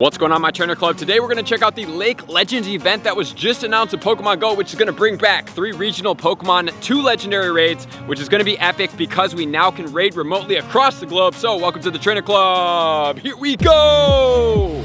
What's going on, my trainer club? Today we're going to check out the Lake Legends event that was just announced in Pokemon Go, which is going to bring back 3 regional Pokemon, 2 legendary raids, which is going to be epic because we now can raid remotely across the globe. So welcome to the trainer club. Here we go.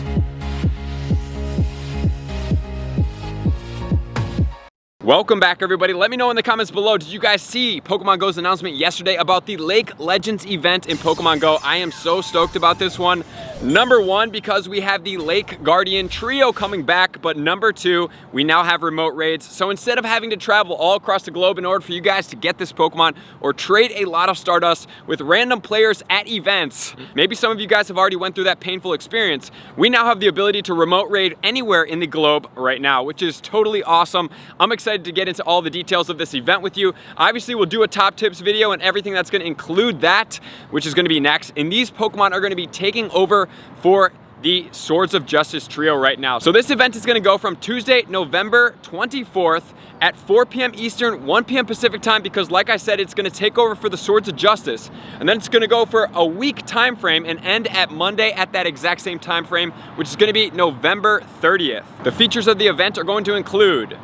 Welcome back, everybody. Let me know in the comments below, did you guys see Pokemon Go's announcement yesterday about the Lake Legends event in Pokemon Go? I am so stoked about this one. Number 1, because we have the Lake Guardian trio coming back, but number 2, we now have remote raids. So instead of having to travel all across the globe in order for you guys to get this Pokemon or trade a lot of Stardust with random players at events, maybe some of you guys have already went through that painful experience, we now have the ability to remote raid anywhere in the globe right now, which is totally awesome. I'm excited to get into all the details of this event with you. Obviously, we'll do a top tips video and everything that's going to include that, which is going to be next. And these Pokemon are going to be taking over for the Swords of Justice trio right now. So this event is going to go from Tuesday, November 24th at 4 p.m. Eastern, 1 p.m. Pacific time, because like I said, it's going to take over for the Swords of Justice. And then it's going to go for a week time frame and end at Monday at that exact same time frame, which is going to be November 30th. The features of the event are going to include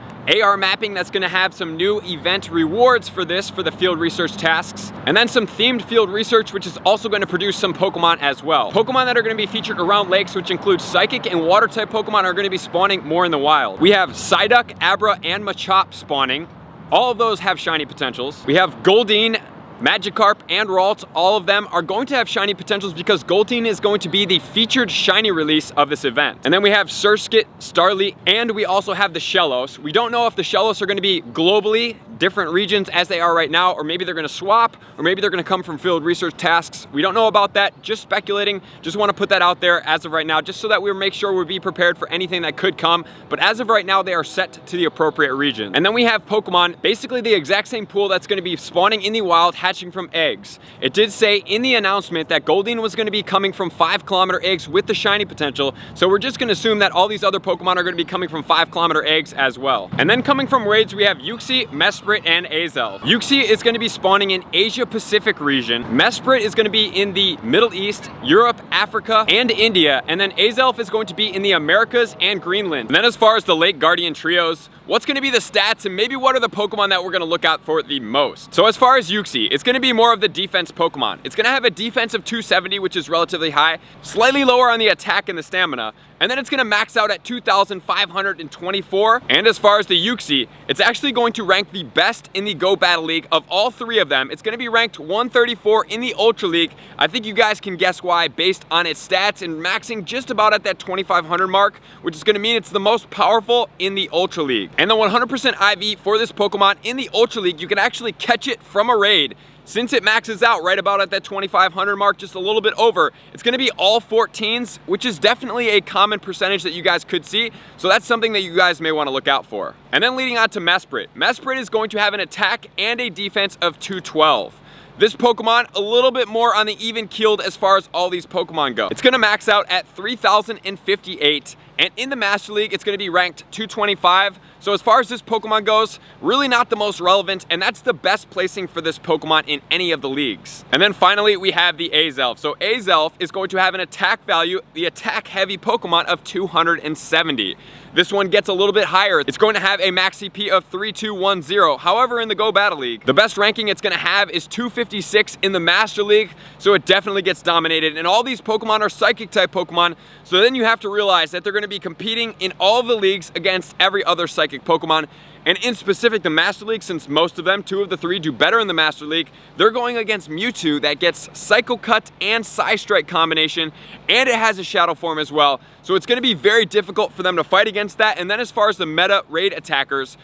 AR mapping that's going to have some new event rewards for this, for the field research tasks, and then some themed field research, which is also going to produce some Pokemon as well. Pokemon that are going to be featured around lakes, which include Psychic and Water type Pokemon, are going to be spawning more in the wild. We have Psyduck, Abra, and Machop spawning. All of those have shiny potentials. We have Goldeen, Magikarp, and Ralt. All of them are going to have shiny potentials because Goldeen is going to be the featured shiny release of this event. And then we have Surskit, Starly, and we also have the Shellos. We don't know if the Shellos are going to be globally different regions as they are right now, or maybe they're going to swap, or maybe they're going to come from field research tasks. We don't know about that, just speculating. Just want to put that out there as of right now, just so that we make sure we'll be prepared for anything that could come. But as of right now, they are set to the appropriate region. And then we have Pokemon, basically the exact same pool that's going to be spawning in the wild, hatching from eggs. It did say in the announcement that Goldeen was going to be coming from 5-kilometer eggs with the shiny potential, so we're just going to assume that all these other Pokemon are going to be coming from 5-kilometer eggs as well. And then coming from raids, we have Uxie, Mesprit, and Azelf. Uxie is going to be spawning in Asia Pacific region. Mesprit is going to be in the Middle East, Europe, Africa, and India. And then Azelf is going to be in the Americas and Greenland. And then as far as the Lake Guardian trios, what's going to be the stats and maybe what are the Pokemon that we're going to look out for the most? So as far as Uxie, it's going to be more of the defense Pokemon. It's going to have a defense of 270, which is relatively high, slightly lower on the attack and the stamina. And then it's going to max out at 2,524. And as far as the Uxie, it's actually going to rank the best in the Go Battle League of all 3 of them. It's going to be ranked 134 in the Ultra League. I think you guys can guess why based on its stats and maxing just about at that 2,500 mark, which is going to mean it's the most powerful in the Ultra League. And the 100% IV for this Pokemon in the Ultra League, you can actually catch it from a raid. Since it maxes out right about at that 2,500 mark, just a little bit over, it's going to be all 14s, which is definitely a common percentage that you guys could see. So that's something that you guys may want to look out for. And then leading on to Mesprit. Mesprit is going to have an attack and a defense of 212. This Pokemon, a little bit more on the even keeled as far as all these Pokemon go. It's going to max out at 3,058, and in the Master League, it's going to be ranked 225. So as far as this Pokemon goes, really not the most relevant, and that's the best placing for this Pokemon in any of the leagues. And then finally, we have the Azelf. So Azelf is going to have an attack value, the attack-heavy Pokemon, of 270. This one gets a little bit higher. It's going to have a max CP of 3210. However, in the Go Battle League, the best ranking it's going to have is 256 in the Master League, so it definitely gets dominated. And all these Pokemon are Psychic type Pokemon, so then you have to realize that they're going to be competing in all of the leagues against every other Psychic Pokemon. And in specific, the Master League, since most of them, 2 of the 3, do better in the Master League, they're going against Mewtwo that gets Psycho Cut and Psystrike combination, and it has a Shadow form as well. So it's going to be very difficult for them to fight against that. And then as far as the meta raid attackers,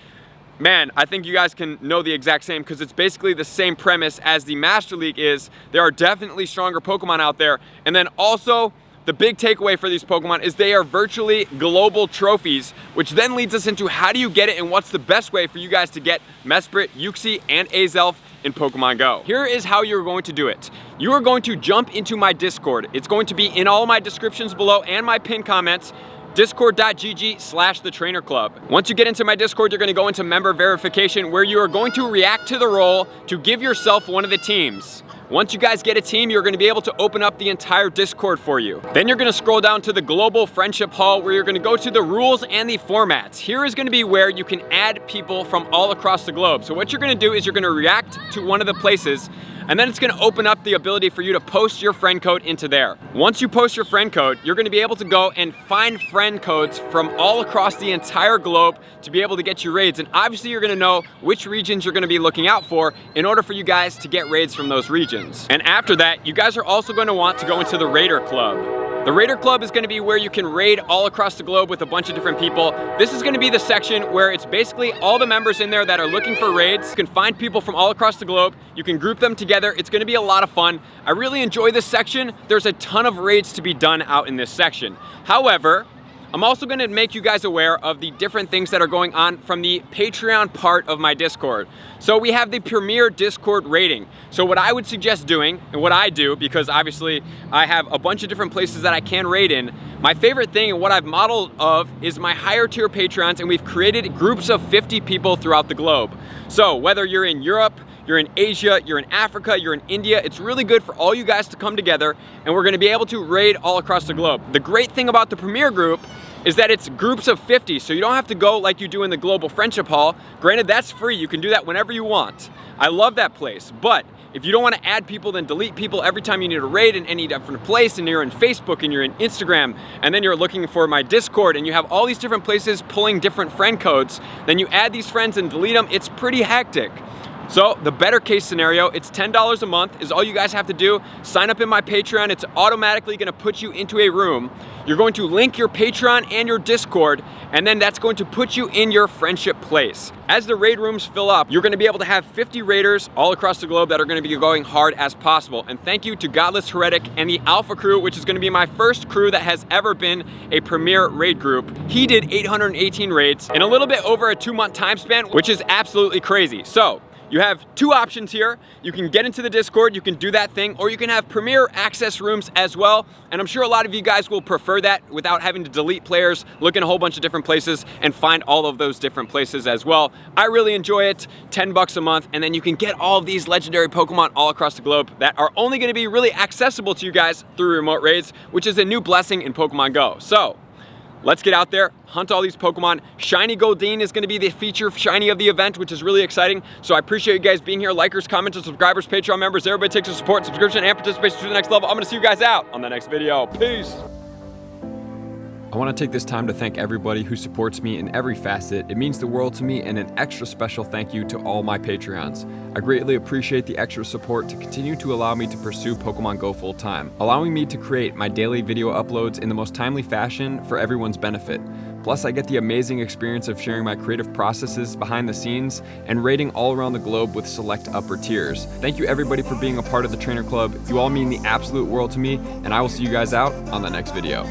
man, I think you guys can know the exact same because it's basically the same premise as the Master League is. There are definitely stronger Pokemon out there. And then also, the big takeaway for these Pokemon is they are virtually global trophies, which then leads us into how do you get it and what's the best way for you guys to get Mesprit, Uxie, and Azelf in Pokemon Go. Here is how you're going to do it. You are going to jump into my Discord. It's going to be in all my descriptions below and my pinned comments. discord.gg/thetrainerclub. Once you get into my Discord, you're going to go into member verification where you are going to react to the role to give yourself one of the teams. Once you guys get a team, you're gonna be able to open up the entire Discord for you. Then you're gonna scroll down to the Global Friendship Hall where you're gonna go to the rules and the formats. Here is gonna be where you can add people from all across the globe. So what you're gonna do is you're gonna react to one of the places, and then it's gonna open up the ability for you to post your friend code into there. Once you post your friend code, you're gonna be able to go and find friend codes from all across the entire globe to be able to get you raids. And obviously you're gonna know which regions you're gonna be looking out for in order for you guys to get raids from those regions. And after that, you guys are also gonna want to go into the Raider Club. The Raider Club is gonna be where you can raid all across the globe with a bunch of different people. This is gonna be the section where it's basically all the members in there that are looking for raids. You can find people from all across the globe. You can group them together. It's gonna be a lot of fun. I really enjoy this section. There's a ton of raids to be done out in this section. However, I'm also gonna make you guys aware of the different things that are going on from the Patreon part of my Discord. So we have the Premier Discord rating. So what I would suggest doing, and what I do, because obviously I have a bunch of different places that I can raid in, my favorite thing and what I've modeled of is my higher tier Patrons, and we've created groups of 50 people throughout the globe. So whether you're in Europe, you're in Asia, you're in Africa, you're in India, it's really good for all you guys to come together, and we're gonna be able to raid all across the globe. The great thing about the Premier group is that it's groups of 50, so you don't have to go like you do in the Global Friendship Hall. Granted, that's free, you can do that whenever you want. I love that place, but if you don't want to add people, then delete people every time you need a raid in any different place, and you're in Facebook and you're in Instagram, and then you're looking for my Discord, and you have all these different places pulling different friend codes, then you add these friends and delete them, it's pretty hectic. So the better case scenario, it's $10 a month is all you guys have to do. Sign up in my Patreon. It's automatically gonna put you into a room. You're going to link your Patreon and your Discord, and then that's going to put you in your friendship place. As the raid rooms fill up, you're gonna be able to have 50 raiders all across the globe that are gonna be going hard as possible. And thank you to Godless Heretic and the Alpha crew, which is gonna be my first crew that has ever been a Premier raid group. He did 818 raids in a little bit over a 2-month time span, which is absolutely crazy. So, you have two options here. You can get into the Discord, you can do that thing, or you can have Premier access rooms as well. And I'm sure a lot of you guys will prefer that without having to delete players, look in a whole bunch of different places, and find all of those different places as well. I really enjoy it, 10 bucks a month, and then you can get all of these legendary Pokemon all across the globe that are only gonna be really accessible to you guys through remote raids, which is a new blessing in Pokemon Go. So, let's get out there, hunt all these Pokemon. Shiny Goldeen is gonna be the feature shiny of the event, which is really exciting. So I appreciate you guys being here. Likers, commenters, subscribers, Patreon members, everybody takes your support, subscription, and participation to the next level. I'm gonna see you guys out on the next video. Peace. I want to take this time to thank everybody who supports me in every facet. It means the world to me, and an extra special thank you to all my Patreons. I greatly appreciate the extra support to continue to allow me to pursue Pokemon Go full time, allowing me to create my daily video uploads in the most timely fashion for everyone's benefit. Plus, I get the amazing experience of sharing my creative processes behind the scenes and raiding all around the globe with select upper tiers. Thank you everybody for being a part of the Trainer Club. You all mean the absolute world to me, and I will see you guys out on the next video.